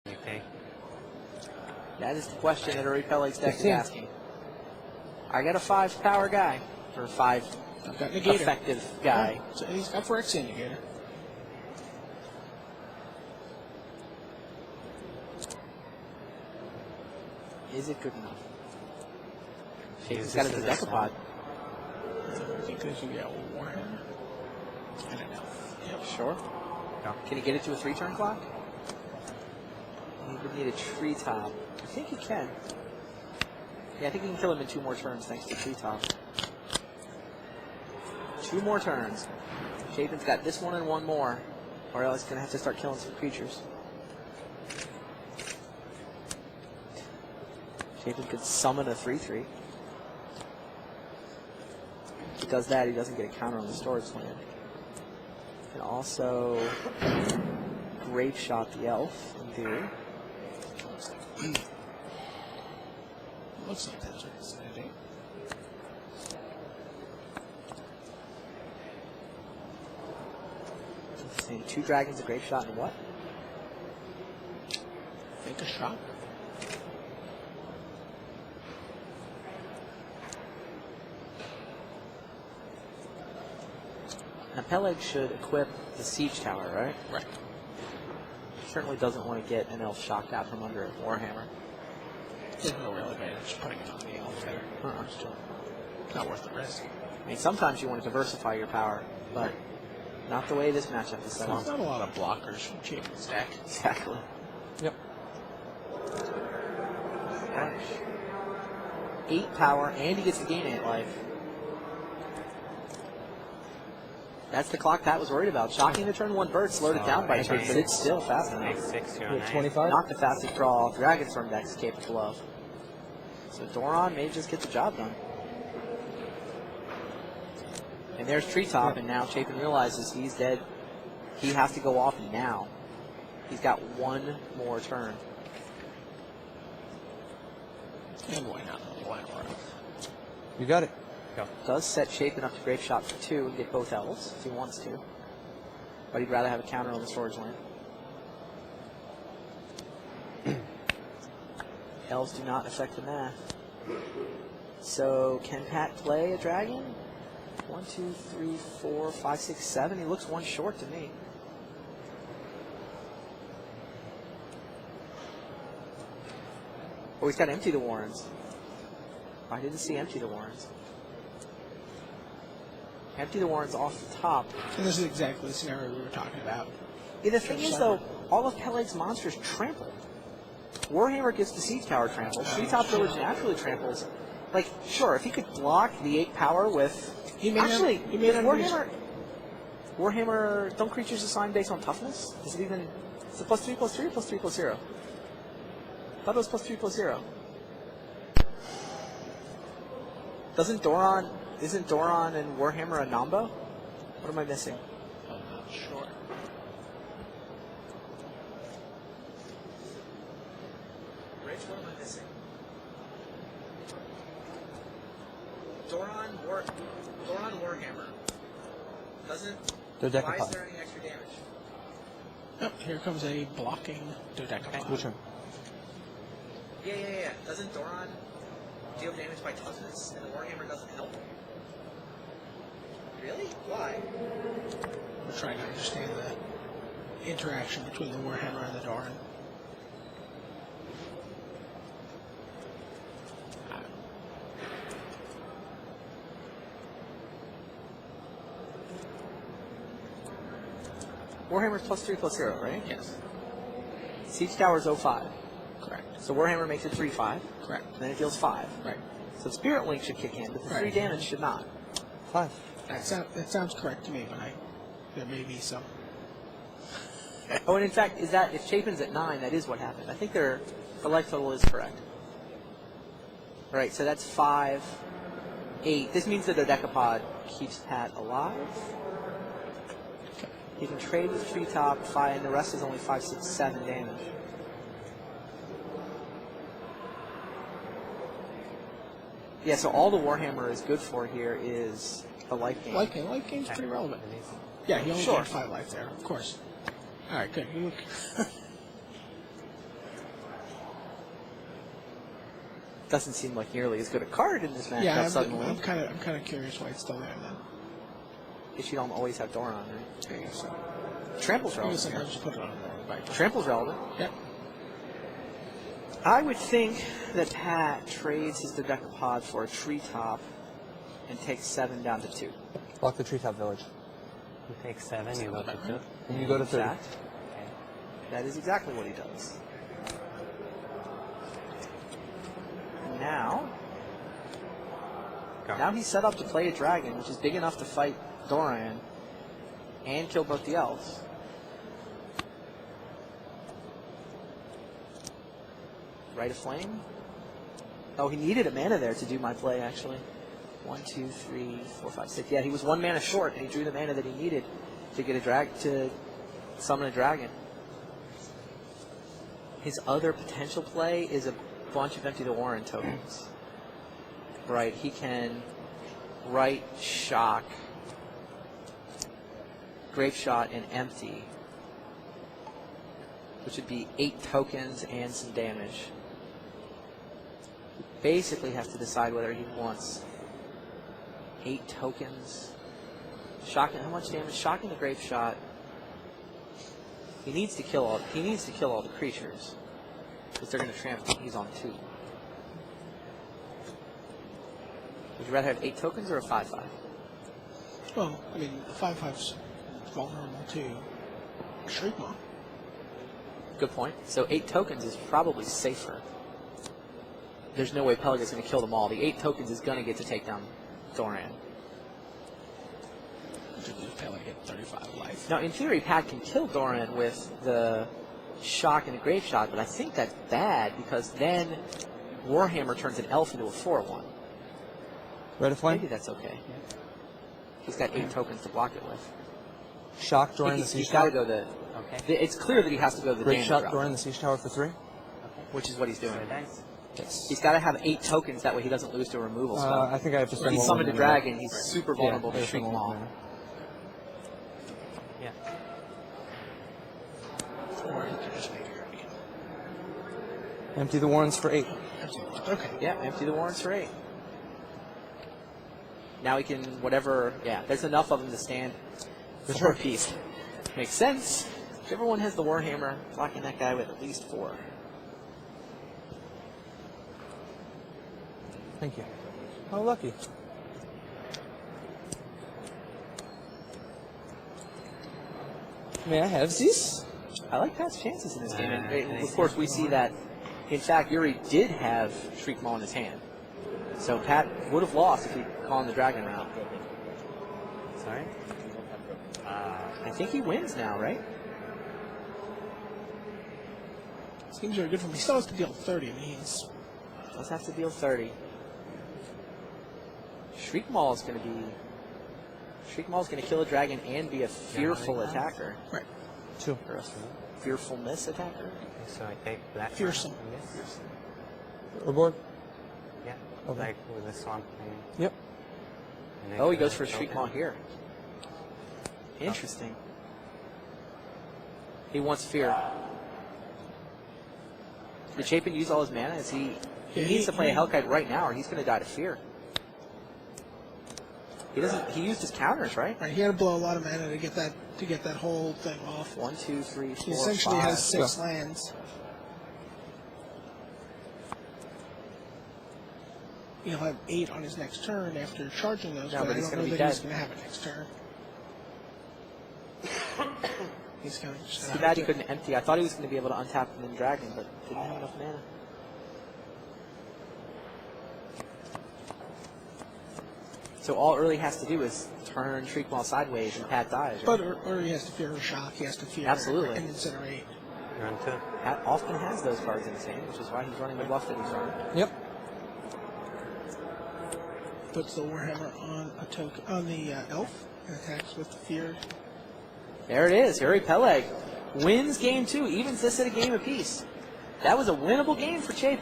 Okay. That is the question that Uri Peleg's deck is asking. I got a 5 power guy, or 5 I've got Negator. effective guy. Yeah, so he's got Phyrexian Negator. Is it good enough? He's Uses got a this Decapod. I think they should get Warhammer. I don't know. Yep. Sure. Yeah. Can he get it to a 3-turn clock? He would need a treetop. I think he can. Yeah, I think he can kill him in 2 more turns thanks to treetop. 2 more turns. Chapin's got this one and 1 more, or else he's going to have to start killing some creatures. Chapin could summon a 3/3. If he does that, he doesn't get a counter on the storage land. Can also Grape Shot the Elf, in theory. Looks like that's what it's going to do. Saying 2 dragons, a Grape Shot, and what? Make a shot. Now Peleg should equip the Siege Tower, right? Right. Certainly doesn't want to get an elf shocked out from under a Warhammer. There's no real advantage putting it on the elf there. Still not worth the risk. I mean, sometimes you want to diversify your power, but not the way this matchup is set There's up. not a lot of blockers from Chapin's deck. Exactly. Yep. 8 power, and he gets to gain 8 life. That's the clock Pat was worried about. Shocking the turn 1 bird slowed it down by a turn, but it's still fast enough. Makes 6 to a 9. 25? Not the fastest draw Dragonstorm deck is capable of. So Doran may just get the job done. And there's Treetop, and now Chapin realizes he's dead. He has to go off now. He's got 1 more turn. And why not? Why not? You got it. Does set Chapin up to Grape Shot for 2 and get both elves if he wants to. But he'd rather have a counter on the storage land. Elves do not affect the math. So can Pat play a dragon? 1, 2, 3, 4, 5, 6, 7. He looks 1 short to me. Oh, he's got to empty the Warrens. I didn't see empty the Warrens. Empty the Warrens off the top. And this is exactly the scenario we were talking about. Yeah, the thing is, though, all of Peleg's monsters trample. Warhammer gets the Siege Tower trampled. Treetop Village naturally tramples. Like, sure, if he could block the 8 power with... Actually, Warhammer, don't creatures assign based on toughness? Is it even... Is it +3/+3 or +3/+0? I thought it was +3/+0. Isn't Doran and Warhammer a Nombo? What am I missing? I'm not sure. Rich, what am I missing? Doran Warhammer. Doesn't... Why is Decapod. there any extra damage? Oh, here comes a blocking Dodecapod. Which one? Yeah. Doesn't Doran deal damage by toughness, and the Warhammer doesn't help? Really? Why? We're trying to understand the interaction between the Warhammer and the Doran. Warhammer's +3/+0, right? Yes. Siege Tower's 05. Correct. So Warhammer makes it 3/5. Correct. And then it deals 5. Right. So Spirit Link should kick in, but the 3 Right. damage should not. 5. That sounds correct to me, but there may be some. Oh, and in fact, if Chapin's at 9, that is what happened. I think the life total is correct. All right, so that's 5, 8. This means that Dodecapod keeps Pat alive. He can trade with Treetop, 5, and the rest is only 5, 6, 7 damage. Yeah, so all the Warhammer is good for here is the life gain. Life game's pretty relevant. Yeah, he only Sure. got 5 life there, of course. All right, good. Doesn't seem like nearly as good a card in this matchup Yeah, suddenly. I'm kind of curious why it's still there then. Guess you don't always have Doran, right? I guess so. Trample's Maybe relevant. sometimes just put it on the right. Trample's relevant. Yep. I would think that Pat trades his Decapod for a Treetop and takes 7 down to 2. Block the treetop village. You take 7, you go to 2. And you go to 30. Fact. That is exactly what he does. Now he's set up to play a dragon, which is big enough to fight Doran and kill both the elves. Rite of Flame? Oh, he needed a mana there to do my play, actually. 1, 2, 3, 4, 5, 6. Yeah, he was 1 mana short, and he drew the mana that he needed to get to summon a dragon. His other potential play is a bunch of Empty the Warren tokens. Right, he can write Shock, Grape Shot, and Empty, which would be 8 tokens and some damage. Basically has to decide whether he wants 8 tokens. Shocking, how much damage? Shocking the Grape Shot. He needs to kill all the creatures because they're going to trample. He's on 2. Would you rather have 8 tokens or a 5/5? Well, I mean, the 5/5's vulnerable to Shriekmaw. Good point. So 8 tokens is probably safer. There's no way Peleg is going to kill them all. The 8 tokens is going to get to take down Doran. Peleg get 35 life. Now, in theory, Pat can kill Doran with the Shock and a Grave Shot, but I think that's bad because then Warhammer turns an elf into a 4/1. Rite of Flame. Maybe that's okay. He's got 8 tokens to block it with. Shock Doran the He's siege got to tower. go the. Okay. It's clear that he has to go the Great damage shot route, Doran the siege tower for 3. which is what he's doing. So dice. Yes. He's got to have 8 tokens, that way he doesn't lose to a removal spell. I think I have to If spend he one summoned a mana. dragon, he's super Yeah, vulnerable I to have to Shriek spend one Maw. mana. Yeah. Or he could just make it again. Empty the Warrens for 8. Okay. Yeah, empty the Warrens for 8. Now he can, whatever, yeah, there's enough of them to stand For for sure. a piece. Makes sense. If everyone has the Warhammer, blocking that guy with at least 4. Thank you. How lucky. May I have these? I like Pat's chances in this game. And, nice. of course, we see that, in fact, Yuri did have Shriek Maw in his hand. So Pat would have lost if he'd gone the dragon route. Sorry? I think he wins now, right? Seems very good for him. He still has to deal 30. I mean, he's Does have to deal 30. Shriek Maw is going to be... Shriek Maw is going to kill a dragon and be a fearful attacker. right. 2. Or a fearfulness attacker. So I take black. Fearsome. from this. Reward? Yeah. Okay. Like with the swamp thing. Yep. And Oh, he then goes for a Shriek Maw here. Interesting. He wants fear. Did Chapin use all his mana? Is he Yeah, needs to play a he- Hellkite right now, or he's going to die to fear. He doesn't. He used his counters, right? Right. He had to blow a lot of mana to get that whole thing off. 1, 2, 3, 4, He essentially 5. has 6 Go. lands. He'll have 8 on his next turn after charging those, No, but but I he's don't gonna know be that he's dead. going to have it next turn. He's going to just Too have bad he to- couldn't empty. I thought he was going to be able to untap and then dragon, but didn't have enough mana. So all Early has to do is turn Shriek Maw sideways and Pat dies. Right? But or he has to fear a shock. He has to fear Absolutely. an incinerate. You're on 2. Pat often has those cards in his hand, which is why he's running the bluff that he's running. Yep. Puts the Warhammer on a token on the elf and attacks with the fear. There it is. Yuri Peleg wins game 2, evens this at a game apiece. That was a winnable game for Chapin.